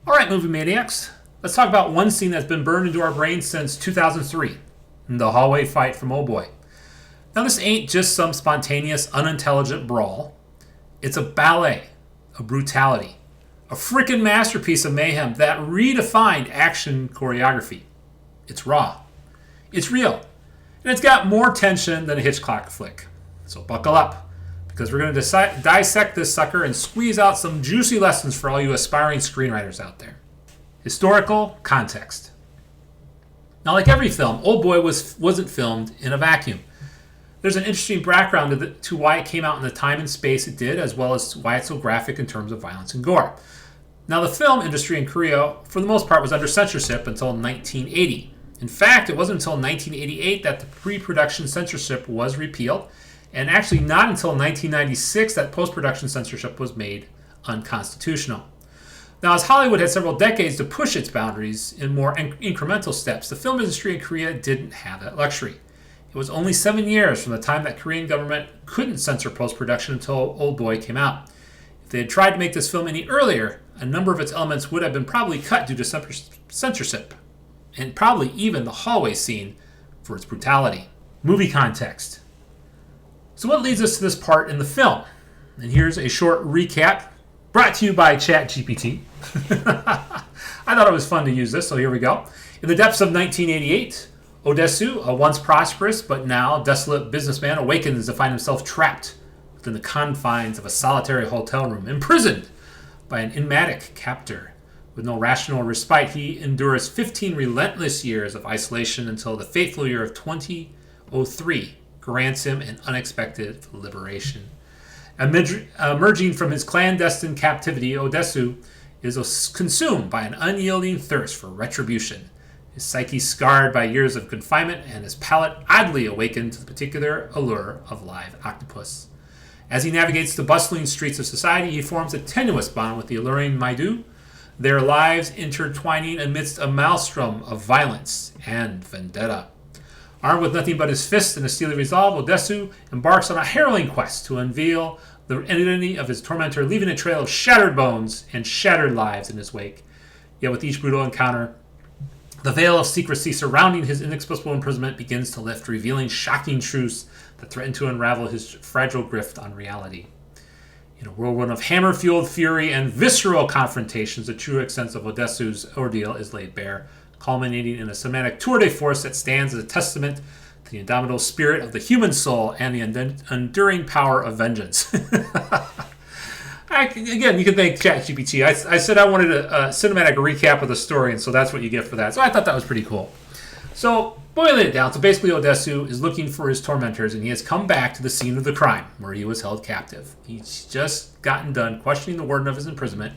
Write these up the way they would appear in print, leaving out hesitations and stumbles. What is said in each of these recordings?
All right, movie maniacs, let's talk about one scene that's been burned into our brains since 2003, the hallway fight from Oldboy. Now, this ain't just some spontaneous, unintelligent brawl. It's a ballet of brutality, a freaking masterpiece of mayhem that redefined action choreography. It's raw, it's real, and it's got more tension than a Hitchcock flick. So buckle up, because we're going to dissect this sucker and squeeze out some juicy lessons for all you aspiring screenwriters out there. Historical context. Now, like every film, Oldboy wasn't filmed in a vacuum. There's an interesting background to why it came out in the time and space it did, as well as why it's so graphic in terms of violence and gore. Now, the film industry in Korea, for the most part, was under censorship until 1980. In fact, it wasn't until 1988 that the pre-production censorship was repealed, and actually not until 1996 that post-production censorship was made unconstitutional. Now, as Hollywood had several decades to push its boundaries in more incremental steps, the film industry in Korea didn't have that luxury. It was only 7 years from the time that Korean government couldn't censor post-production until Oldboy came out. If they had tried to make this film any earlier, a number of its elements would have been probably cut due to censorship, and probably even the hallway scene for its brutality. Movie context. So what leads us to this part in the film? And here's a short recap brought to you by ChatGPT. I thought it was fun to use this, so here we go. In the depths of 1988, Odesu, a once prosperous but now desolate businessman, awakens to find himself trapped within the confines of a solitary hotel room, imprisoned by an enigmatic captor. With no rational respite, he endures 15 relentless years of isolation until the fateful year of 2003 grants him an unexpected liberation. Emerging from his clandestine captivity, Odesu is consumed by an unyielding thirst for retribution. His psyche scarred by years of confinement, and his palate oddly awakened to the particular allure of live octopus. As he navigates the bustling streets of society, he forms a tenuous bond with the alluring Maidu, their lives intertwining amidst a maelstrom of violence and vendetta. Armed with nothing but his fists and a steely resolve, Odesu embarks on a harrowing quest to unveil the identity of his tormentor, leaving a trail of shattered bones and shattered lives in his wake. Yet with each brutal encounter, the veil of secrecy surrounding his inexplicable imprisonment begins to lift, revealing shocking truths that threaten to unravel his fragile grift on reality. In a whirlwind of hammer-fueled fury and visceral confrontations, the true extent of Odesu's ordeal is laid bare, culminating in a cinematic tour de force that stands as a testament to the indomitable spirit of the human soul and the enduring power of vengeance. Again, you can thank ChatGPT. I said I wanted a cinematic recap of the story, and so that's what you get for that. So I thought that was pretty cool. So, boiling it down, so basically Odesu is looking for his tormentors, and he has come back to the scene of the crime, where he was held captive. He's just gotten done questioning the warden of his imprisonment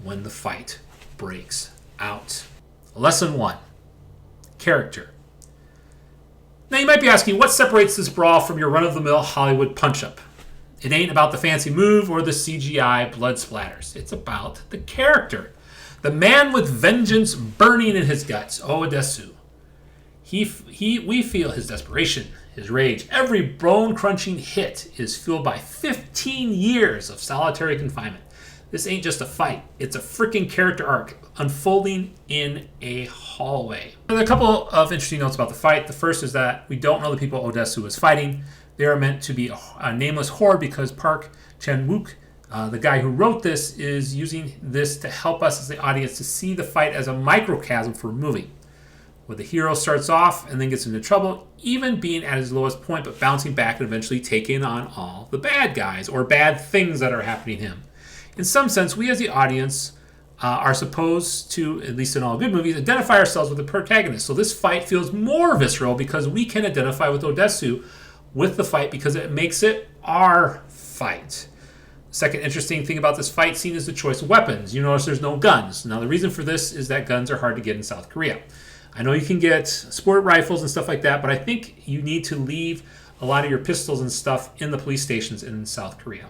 when the fight breaks out. Lesson 1. Character. Now you might be asking, what separates this brawl from your run-of-the-mill Hollywood punch-up? It ain't about the fancy move or the CGI blood splatters. It's about the character. The man with vengeance burning in his guts, Odesu. We feel his desperation, his rage. Every bone-crunching hit is fueled by 15 years of solitary confinement. This ain't just a fight. It's a freaking character arc unfolding in a hallway. There are a couple of interesting notes about the fight. The first is that we don't know the people Odesu is fighting. They are meant to be a nameless horde because Park Chan-wook, the guy who wrote this, is using this to help us as the audience to see the fight as a microcosm for a movie, where the hero starts off and then gets into trouble, even being at his lowest point, but bouncing back and eventually taking on all the bad guys or bad things that are happening to him. In some sense, we as the audience are supposed to, at least in all good movies, identify ourselves with the protagonist. So this fight feels more visceral because we can identify with Odesu with the fight because it makes it our fight. The second interesting thing about this fight scene is the choice of weapons. You notice there's no guns. Now the reason for this is that guns are hard to get in South Korea. I know you can get sport rifles and stuff like that, but I think you need to leave a lot of your pistols and stuff in the police stations in South Korea.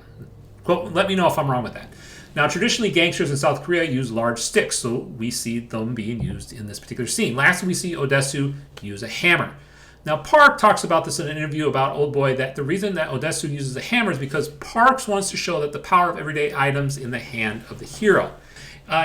Quote, let me know if I'm wrong with that. Now, traditionally, gangsters in South Korea use large sticks, so we see them being used in this particular scene. Lastly, we see Odesu use a hammer. Now, Park talks about this in an interview about Oldboy, that the reason that Odesu uses a hammer is because Park wants to show that the power of everyday items in the hand of the hero.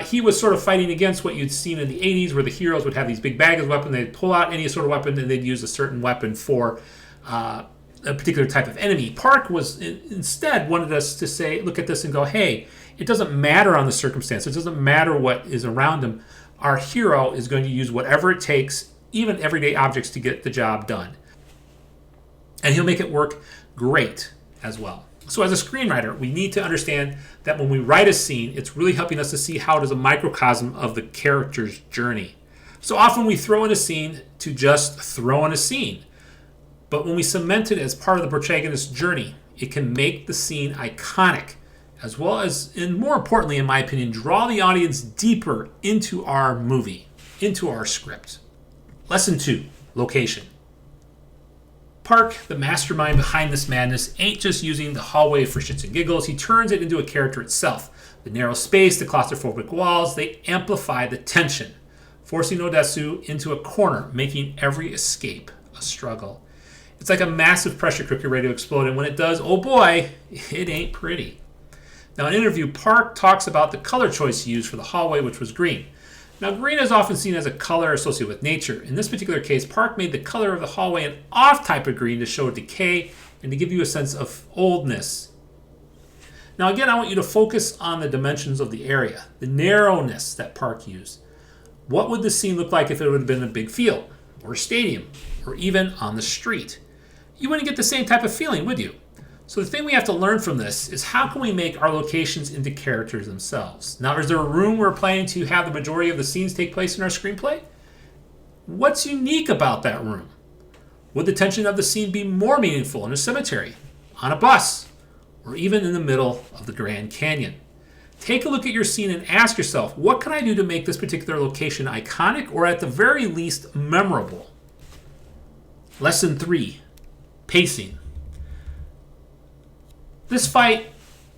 he was sort of fighting against what you'd seen in the 80s, where the heroes would have these big bags of weapons. They'd pull out any sort of weapon, and they'd use a certain weapon for a particular type of enemy. Park was instead wanted us to say, look at this and go, hey, it doesn't matter on the circumstance. It doesn't matter what is around him. Our hero is going to use whatever it takes, even everyday objects, to get the job done. And he'll make it work great as well. So as a screenwriter, we need to understand that when we write a scene, it's really helping us to see how it is a microcosm of the character's journey. So often we throw in a scene to just throw in a scene. But when we cement it as part of the protagonist's journey, it can make the scene iconic, as well as, and more importantly, in my opinion, draw the audience deeper into our movie, into our script. Lesson 2, location. Park, the mastermind behind this madness, ain't just using the hallway for shits and giggles. He turns it into a character itself. The narrow space, the claustrophobic walls, they amplify the tension, forcing Odesu into a corner, making every escape a struggle. It's like a massive pressure cooker ready to explode, and when it does, oh boy, it ain't pretty. Now, in an interview, Park talks about the color choice he used for the hallway, which was green. Now, green is often seen as a color associated with nature. In this particular case, Park made the color of the hallway an off type of green to show decay and to give you a sense of oldness. Now, again, I want you to focus on the dimensions of the area, the narrowness that Park used. What would the scene look like if it would have been a big field, or a stadium, or even on the street? You wouldn't get the same type of feeling, would you? So the thing we have to learn from this is, how can we make our locations into characters themselves? Now, is there a room we're planning to have the majority of the scenes take place in our screenplay? What's unique about that room? Would the tension of the scene be more meaningful in a cemetery, on a bus, or even in the middle of the Grand Canyon? Take a look at your scene and ask yourself, what can I do to make this particular location iconic, or at the very least memorable? Lesson 3, pacing. This fight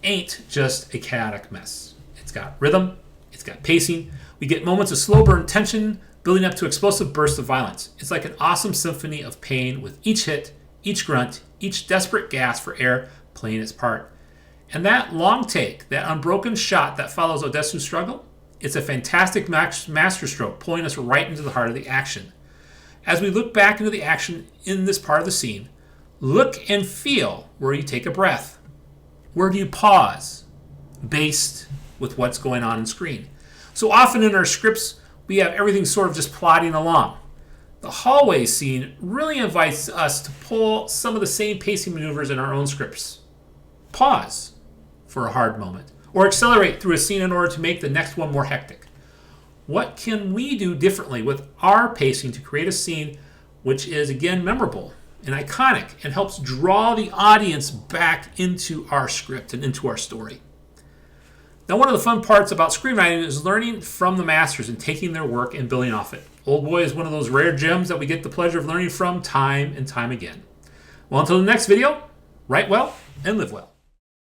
ain't just a chaotic mess. It's got rhythm, it's got pacing. We get moments of slow burn tension building up to explosive bursts of violence. It's like an awesome symphony of pain, with each hit, each grunt, each desperate gasp for air playing its part. And that long take, that unbroken shot that follows Odesu's struggle, it's a fantastic masterstroke, pulling us right into the heart of the action. As we look back into the action in this part of the scene, look and feel where you take a breath. Where do you pause based with what's going on screen? So often in our scripts, we have everything sort of just plodding along. The hallway scene really invites us to pull some of the same pacing maneuvers in our own scripts. Pause for a hard moment, or accelerate through a scene in order to make the next one more hectic. What can we do differently with our pacing to create a scene which is, again, memorable and iconic, and helps draw the audience back into our script and into our story? Now, one of the fun parts about screenwriting is learning from the masters and taking their work and building off it. Oldboy is one of those rare gems that we get the pleasure of learning from time and time again. Well, until the next video, write well and live well.